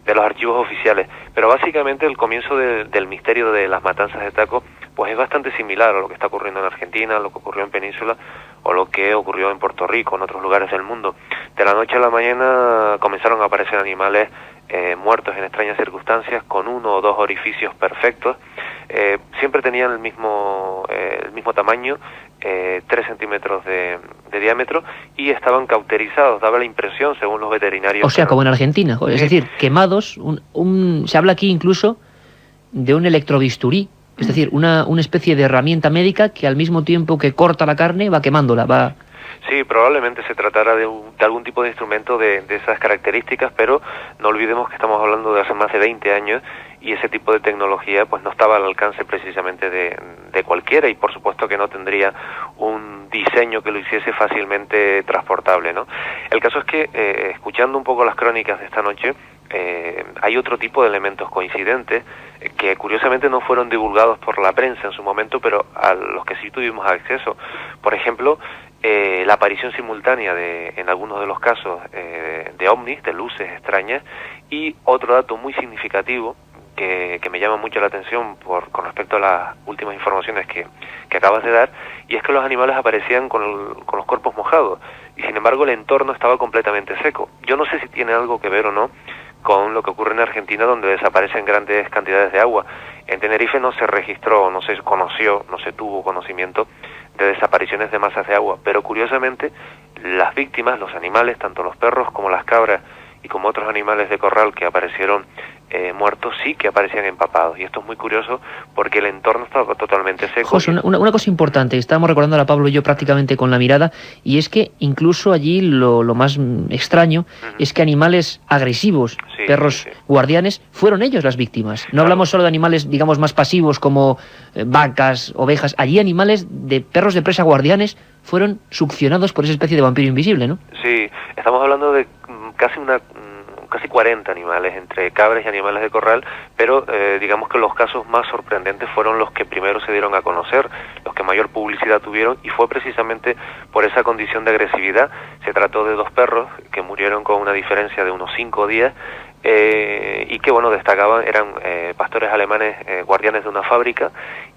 de los archivos oficiales. Pero básicamente el comienzo del misterio de las matanzas de Taco pues es bastante similar a lo que está ocurriendo en Argentina, a lo que ocurrió en Península o lo que ocurrió en Puerto Rico, en otros lugares del mundo. De la noche a la mañana comenzaron a aparecer animales muertos en extrañas circunstancias, con 1 o 2 orificios perfectos. Siempre tenían el mismo tamaño, 3 centímetros de diámetro, y estaban cauterizados. Daba la impresión, según los veterinarios... O sea, como en Argentina, es decir, quemados. Se habla aquí incluso de un electrobisturí, es decir, una especie de herramienta médica que al mismo tiempo que corta la carne va quemándola, va... Sí, probablemente se tratara de algún tipo de instrumento de esas características, pero no olvidemos que estamos hablando de hace más de 20 años y ese tipo de tecnología pues no estaba al alcance precisamente de cualquiera, y por supuesto que no tendría un diseño que lo hiciese fácilmente transportable, ¿no? El caso es que, escuchando un poco las crónicas de esta noche, hay otro tipo de elementos coincidentes que curiosamente no fueron divulgados por la prensa en su momento, pero a los que sí tuvimos acceso. Por ejemplo, la aparición simultánea en algunos de los casos de ovnis, de luces extrañas, y otro dato muy significativo que me llama mucho la atención con respecto a las últimas informaciones que acabas de dar, y es que los animales aparecían con los cuerpos mojados, y sin embargo el entorno estaba completamente seco. Yo no sé si tiene algo que ver o no con lo que ocurre en Argentina, donde desaparecen grandes cantidades de agua. En Tenerife no se registró, no se conoció, no se tuvo conocimiento de desapariciones de masas de agua, pero curiosamente las víctimas, los animales, tanto los perros como las cabras y como otros animales de corral que aparecieron muertos, sí que aparecían empapados, y esto es muy curioso porque el entorno estaba totalmente seco. José, una cosa importante, estábamos recordando a Pablo y yo prácticamente con la mirada, y es que incluso allí lo más extraño es que animales agresivos, perros guardianes, fueron ellos las víctimas. No hablamos solo de animales, digamos, más pasivos como vacas, ovejas. Allí animales de perros de presa guardianes fueron succionados por esa especie de vampiro invisible, ¿no? Sí, estamos hablando de casi 40 animales, entre cabras y animales de corral, pero digamos que los casos más sorprendentes fueron los que primero se dieron a conocer, los que mayor publicidad tuvieron, y fue precisamente por esa condición de agresividad. Se trató de 2 perros que murieron con una diferencia de unos 5 días, y que, bueno, destacaban, eran pastores alemanes guardianes de una fábrica,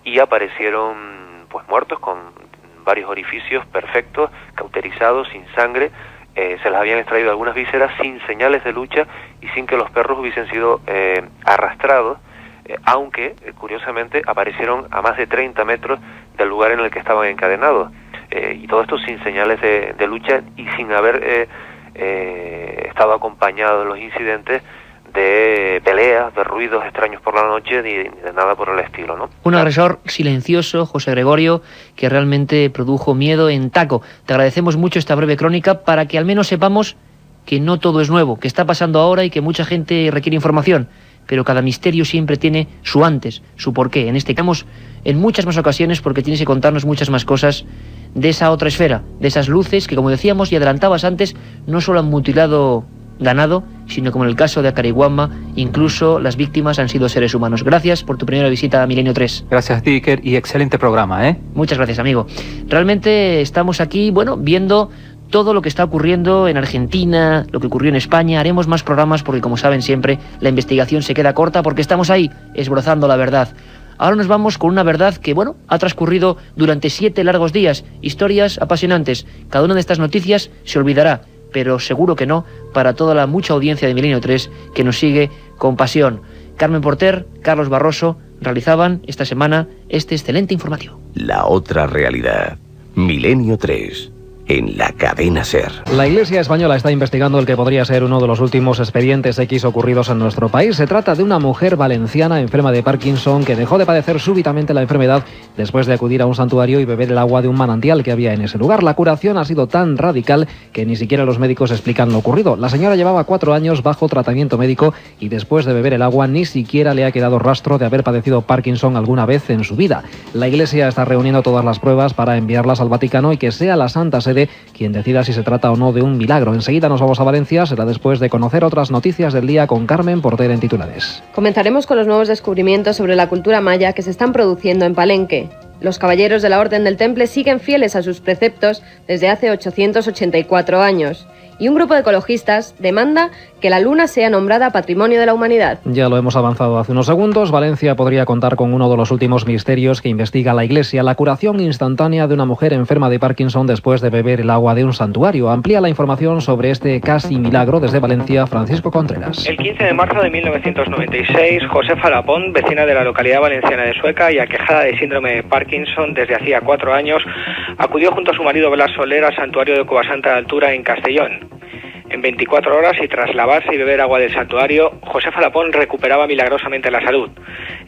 y aparecieron pues muertos con varios orificios perfectos, cauterizados, sin sangre. Se les habían extraído algunas vísceras sin señales de lucha y sin que los perros hubiesen sido arrastrados, aunque curiosamente aparecieron a más de 30 metros del lugar en el que estaban encadenados, y todo esto sin señales de lucha y sin haber estado acompañado en los incidentes de peleas, de ruidos extraños por la noche, ni de nada por el estilo, ¿no? Un agresor silencioso, José Gregorio, que realmente produjo miedo en Taco. Te agradecemos mucho esta breve crónica para que al menos sepamos que no todo es nuevo, que está pasando ahora y que mucha gente requiere información, pero cada misterio siempre tiene su antes, su porqué. En este caso, en muchas más ocasiones, porque tienes que contarnos muchas más cosas de esa otra esfera, de esas luces que, como decíamos y adelantabas antes, no solo han mutilado ganado, sino como en el caso de Acariguama, incluso las víctimas han sido seres humanos. Gracias por tu primera visita a Milenio 3. Gracias, Iker, y excelente programa, ¿eh? Muchas gracias, amigo. Realmente estamos aquí, bueno, viendo todo lo que está ocurriendo en Argentina, lo que ocurrió en España. Haremos más programas porque, como saben siempre, la investigación se queda corta porque estamos ahí, esbozando la verdad. Ahora nos vamos con una verdad que, bueno, ha transcurrido durante 7 largos días. Historias apasionantes. Cada una de estas noticias se olvidará, pero seguro que no para toda la mucha audiencia de Milenio 3 que nos sigue con pasión. Carmen Porter, Carlos Barroso realizaban esta semana este excelente informativo. La otra realidad. Milenio 3. En la cadena SER. La Iglesia española está investigando el que podría ser uno de los últimos expedientes X ocurridos en nuestro país. Se trata de una mujer valenciana enferma de Parkinson que dejó de padecer súbitamente la enfermedad después de acudir a un santuario y beber el agua de un manantial que había en ese lugar. La curación ha sido tan radical que ni siquiera los médicos explican lo ocurrido. La señora llevaba 4 años bajo tratamiento médico y después de beber el agua ni siquiera le ha quedado rastro de haber padecido Parkinson alguna vez en su vida. La Iglesia está reuniendo todas las pruebas para enviarlas al Vaticano y que sea la Santa Sede quien decida si se trata o no de un milagro. Enseguida nos vamos a Valencia, será después de conocer otras noticias del día con Carmen Porter en titulares. Comenzaremos con los nuevos descubrimientos sobre la cultura maya que se están produciendo en Palenque. Los caballeros de la Orden del Temple siguen fieles a sus preceptos desde hace 884 años. Y un grupo de ecologistas demanda que la Luna sea nombrada Patrimonio de la Humanidad. Ya lo hemos avanzado hace unos segundos. Valencia podría contar con uno de los últimos misterios que investiga la Iglesia: la curación instantánea de una mujer enferma de Parkinson después de beber el agua de un santuario. Amplía la información sobre este casi milagro desde Valencia, Francisco Contreras. El 15 de marzo de 1996, Josefa Lapón, vecina de la localidad valenciana de Sueca y aquejada de síndrome de Parkinson desde hacía 4 años, acudió junto a su marido Blas Soler al santuario de Covasanta de Altura en Castellón. En 24 horas y tras lavarse y beber agua del santuario, Josefa Lapón recuperaba milagrosamente la salud.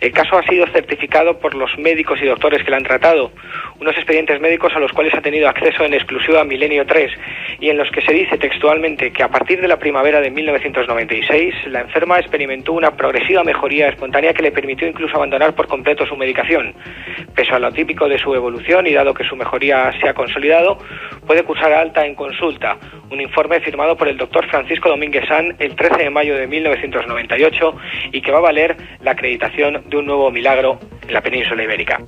El caso ha sido certificado por los médicos y doctores que la han tratado, unos expedientes médicos a los cuales ha tenido acceso en exclusiva Milenio 3 y en los que se dice textualmente que a partir de la primavera de 1996 la enferma experimentó una progresiva mejoría espontánea que le permitió incluso abandonar por completo su medicación. Pese a lo típico de su evolución y dado que su mejoría se ha consolidado, puede cursar alta en consulta. Un informe firmado por el doctor Francisco Domínguez San el 13 de mayo de 1998 y que va a valer la acreditación de un nuevo milagro en la península ibérica.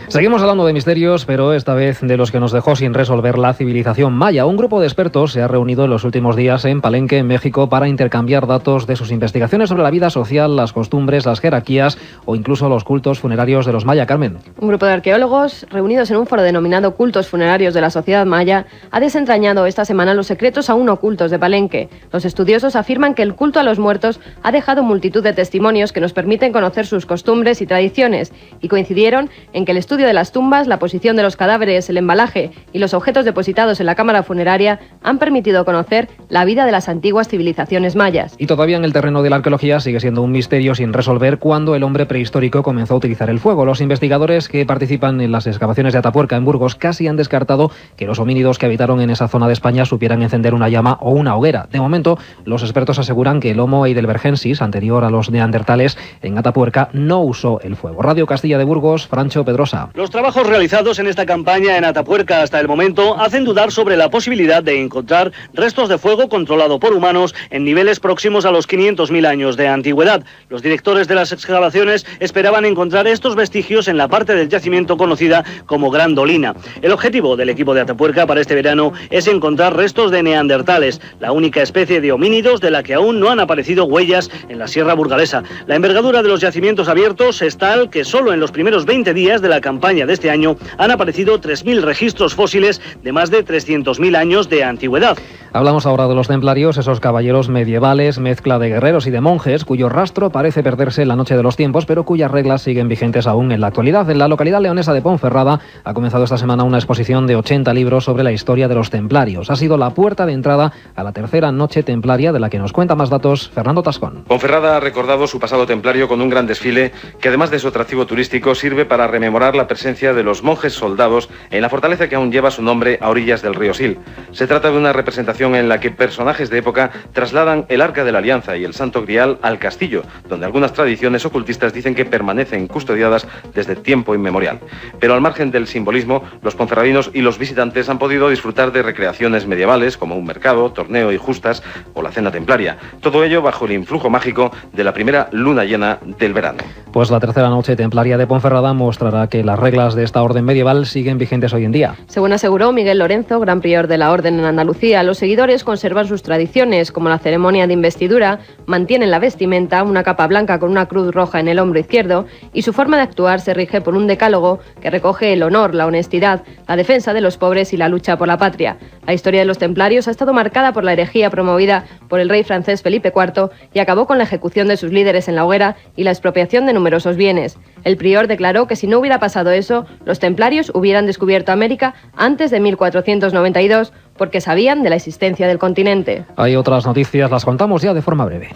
Seguimos hablando de misterios, pero esta vez de los que nos dejó sin resolver la civilización maya. Un grupo de expertos se ha reunido en los últimos días en Palenque, en México, para intercambiar datos de sus investigaciones sobre la vida social, las costumbres, las jerarquías o incluso los cultos funerarios de los maya. Carmen. Un grupo de arqueólogos, reunidos en un foro denominado Cultos Funerarios de la Sociedad Maya, ha desentrañado esta semana los secretos aún ocultos de Palenque. Los estudiosos afirman que el culto a los muertos ha dejado multitud de testimonios que nos permiten conocer sus costumbres y tradiciones, y coincidieron en que el estudio de las tumbas, la posición de los cadáveres, el embalaje y los objetos depositados en la cámara funeraria han permitido conocer la vida de las antiguas civilizaciones mayas. Y todavía en el terreno de la arqueología sigue siendo un misterio sin resolver cuándo el hombre prehistórico comenzó a utilizar el fuego. Los investigadores que participan en las excavaciones de Atapuerca, en Burgos, casi han descartado que los homínidos que habitaron en esa zona de España supieran encender una llama o una hoguera. De momento, los expertos aseguran que el Homo heidelbergensis, anterior a los neandertales, en Atapuerca no usó el fuego. Radio Castilla de Burgos, Francho Pedrosa. Los trabajos realizados en esta campaña en Atapuerca hasta el momento hacen dudar sobre la posibilidad de encontrar restos de fuego controlado por humanos en niveles próximos a los 500.000 años de antigüedad. Los directores de las excavaciones esperaban encontrar estos vestigios en la parte del yacimiento conocida como Gran Dolina. El objetivo del equipo de Atapuerca para este verano es encontrar restos de neandertales, la única especie de homínidos de la que aún no han aparecido huellas en la Sierra Burgalesa. La envergadura de los yacimientos abiertos es tal que solo en los primeros 20 días de la campaña de este año han aparecido 3.000 registros fósiles de más de 300.000 años de antigüedad. Hablamos ahora de los templarios, esos caballeros medievales, mezcla de guerreros y de monjes, cuyo rastro parece perderse en la noche de los tiempos, pero cuyas reglas siguen vigentes aún en la actualidad. En la localidad leonesa de Ponferrada ha comenzado esta semana una exposición de 80 libros sobre la historia de los templarios. Ha sido la puerta de entrada a la tercera noche templaria, de la que nos cuenta más datos Fernando Tascón. Ponferrada ha recordado su pasado templario con un gran desfile que, además de su atractivo turístico, sirve para rememorar la presencia de los monjes soldados en la fortaleza que aún lleva su nombre a orillas del río Sil. Se trata de una representación en la que personajes de época trasladan el Arca de la Alianza y el Santo Grial al castillo, donde algunas tradiciones ocultistas dicen que permanecen custodiadas desde tiempo inmemorial. Pero al margen del simbolismo, los ponferradinos y los visitantes han podido disfrutar de recreaciones medievales como un mercado, torneo y justas o la cena templaria. Todo ello bajo el influjo mágico de la primera luna llena del verano. Pues la tercera noche templaria de Ponferrada mostrará que las reglas de esta orden medieval siguen vigentes hoy en día. Según aseguró Miguel Lorenzo, gran prior de la orden en Andalucía, los seguidores conservan sus tradiciones, como la ceremonia de investidura, mantienen la vestimenta, una capa blanca con una cruz roja en el hombro izquierdo, y su forma de actuar se rige por un decálogo que recoge el honor, la honestidad, la defensa de los pobres y la lucha por la patria. La historia de los templarios ha estado marcada por la herejía promovida por el rey francés Felipe IV y acabó con la ejecución de sus líderes en la hoguera y la expropiación de numerosos bienes. El prior declaró que si no hubiera pasado eso, los templarios hubieran descubierto América antes de 1492 porque sabían de la existencia del continente. Hay otras noticias, las contamos ya de forma breve.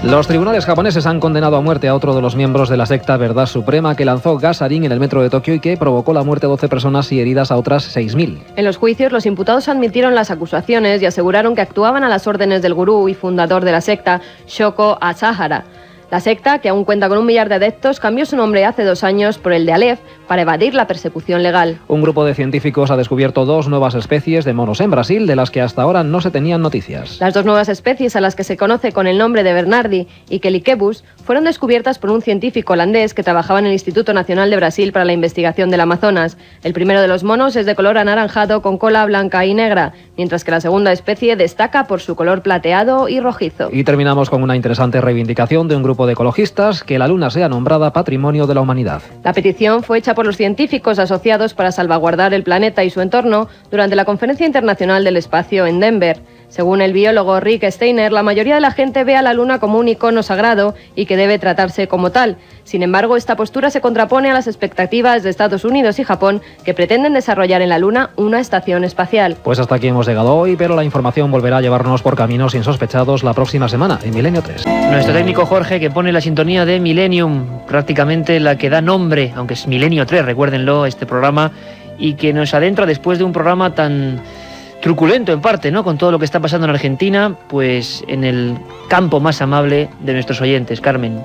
Los tribunales japoneses han condenado a muerte a otro de los miembros de la secta Verdad Suprema que lanzó gas sarín en el metro de Tokio y que provocó la muerte de 12 personas y heridas a otras 6.000. En los juicios, los imputados admitieron las acusaciones y aseguraron que actuaban a las órdenes del gurú y fundador de la secta, Shoko Asahara. La secta, que aún cuenta con 1 millar de adeptos, cambió su nombre hace 2 años por el de Aleph para evadir la persecución legal. Un grupo de científicos ha descubierto 2 nuevas especies de monos en Brasil, de las que hasta ahora no se tenían noticias. Las 2 nuevas especies, a las que se conoce con el nombre de Bernardi y Quelikebus, fueron descubiertas por un científico holandés que trabajaba en el Instituto Nacional de Brasil para la investigación del Amazonas. El primero de los monos es de color anaranjado con cola blanca y negra, mientras que la segunda especie destaca por su color plateado y rojizo. Y terminamos con una interesante reivindicación de un grupo de ecologistas: que la Luna sea nombrada Patrimonio de la Humanidad. La petición fue hecha por los científicos asociados para salvaguardar el planeta y su entorno durante la Conferencia Internacional del Espacio en Denver. Según el biólogo Rick Steiner, la mayoría de la gente ve a la Luna como un icono sagrado y que debe tratarse como tal. Sin embargo, esta postura se contrapone a las expectativas de Estados Unidos y Japón, que pretenden desarrollar en la Luna una estación espacial. Pues hasta aquí hemos llegado hoy, pero la información volverá a llevarnos por caminos insospechados la próxima semana, en Milenio 3. Nuestro técnico Jorge, que pone la sintonía de Millennium, prácticamente la que da nombre, aunque es Milenio 3, recuérdenlo, este programa, y que nos adentra después de un programa tan truculento en parte, ¿no?, con todo lo que está pasando en Argentina, pues en el campo más amable de nuestros oyentes. Carmen.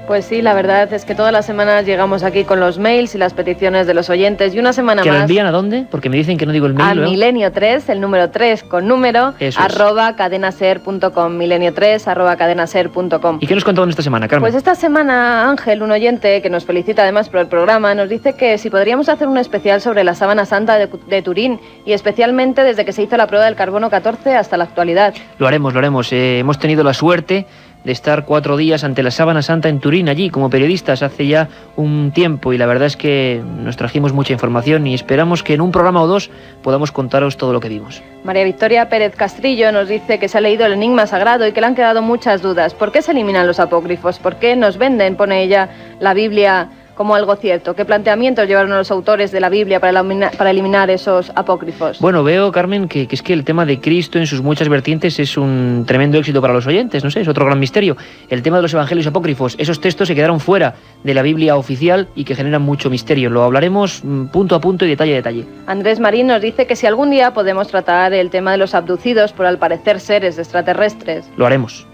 Pues sí, la verdad es que todas las semanas llegamos aquí con los mails y las peticiones de los oyentes, y una semana ¿Que más... lo envían a dónde? Porque me dicen que no digo el mail. A Milenio 3, el número 3 con número, @cadenaser.com, Milenio 3 @cadenaser.com. ¿Y qué nos contaban esta semana, Carmen? Pues esta semana Ángel, un oyente que nos felicita además por el programa, nos dice que si podríamos hacer un especial sobre la Sábana Santa de Turín, y especialmente desde que se hizo la prueba del carbono 14 hasta la actualidad. Lo haremos. Hemos tenido la suerte de estar 4 días ante la Sábana Santa en Turín, allí como periodistas hace ya un tiempo, y la verdad es que nos trajimos mucha información y esperamos que en un programa o dos podamos contaros todo lo que vimos. María Victoria Pérez Castrillo nos dice que se ha leído el Enigma Sagrado y que le han quedado muchas dudas. ¿Por qué se eliminan los apócrifos? ¿Por qué nos venden, pone ella, la Biblia como algo cierto? ¿Qué planteamientos llevaron los autores de la Biblia para eliminar esos apócrifos? Bueno, veo, Carmen, que es que el tema de Cristo en sus muchas vertientes es un tremendo éxito para los oyentes, no sé, es otro gran misterio. El tema de los evangelios apócrifos, esos textos se quedaron fuera de la Biblia oficial y que generan mucho misterio. Lo hablaremos punto a punto y detalle a detalle. Andrés Marín nos dice que si algún día podemos tratar el tema de los abducidos por al parecer seres extraterrestres. Lo haremos.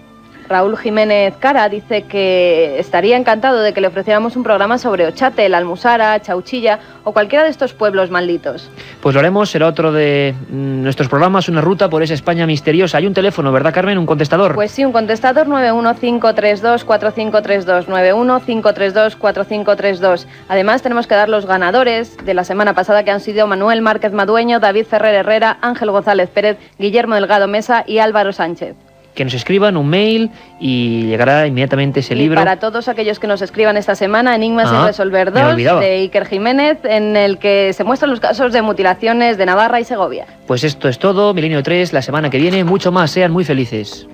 Raúl Jiménez Cara dice que estaría encantado de que le ofreciéramos un programa sobre Ochate, la Almusara, Chauchilla o cualquiera de estos pueblos malditos. Pues lo haremos, será otro de nuestros programas, una ruta por esa España misteriosa. Hay un teléfono, ¿verdad, Carmen? ¿Un contestador? Pues sí, un contestador, 915324532, 915324532. Además tenemos que dar los ganadores de la semana pasada, que han sido Manuel Márquez Madueño, David Ferrer Herrera, Ángel González Pérez, Guillermo Delgado Mesa y Álvaro Sánchez. Que nos escriban un mail y llegará inmediatamente ese libro. Para todos aquellos que nos escriban esta semana, Enigmas sin resolver 2, de Iker Jiménez, en el que se muestran los casos de mutilaciones de Navarra y Segovia. Pues esto es todo, Milenio 3, la semana que viene mucho más, sean muy felices.